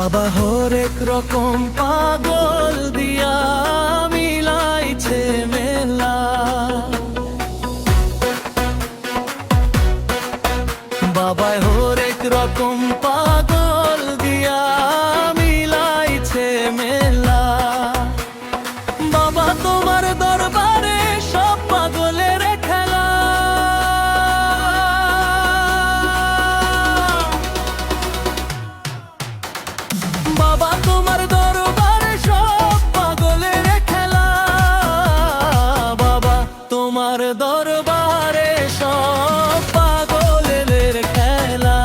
বাবা হরেক রকম পাগল দিয়া মিলাইছে মেলা। বাবাই হরেক রকম পাগল দিয়া মিলাইছে মেলা। বাবা তোমার দরবারে সব পাগলের খেলা। বাবা তোমার দরবারে সব পাগলের খেলা। বাবা তোমার দরবারে সব পাগলের খেলা।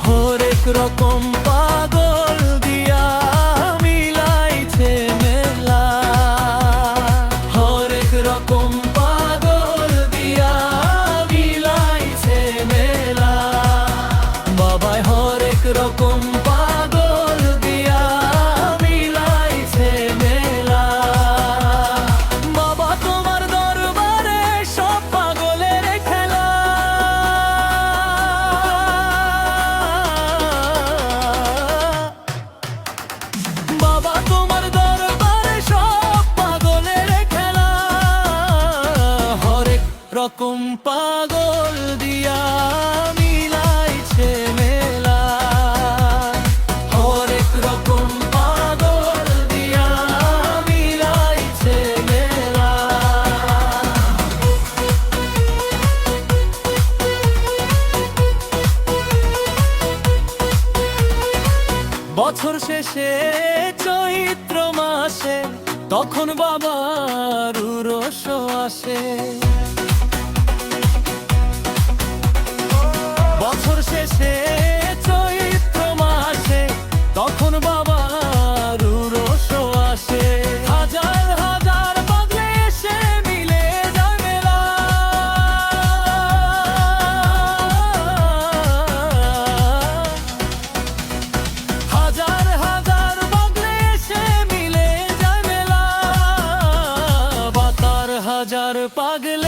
হরেক রকম পাগল দিয়া মিলাইছে মেলা। হরেক রকম পাগল দিয়া মিলাইছে মেলা। বাবাই হরেক রকম পাগল দিয়া মিলাইছে মেলা। বাবা তোমার দরবারে সব পাগলের খেলা। বাবা তোমার দরবারে সব পাগলের খেলা। হরেক রকম পাগল দিয়া মিলাইছে মেলা। হরেক রকম পাগল দিয়া মিলাইছে মেলা। বছর শেষে চৈত্র মাসে তখন বাবার উরস আসে। বছর শেষে চৈত্র মাসে তখন বাবার উরস আসে। হাজার হাজার পাগলে এসে মিলে যায় মেলা। হাজার হাজার পাগলে এসে মিলে যায় মেলা। বাতার হাজার পাগল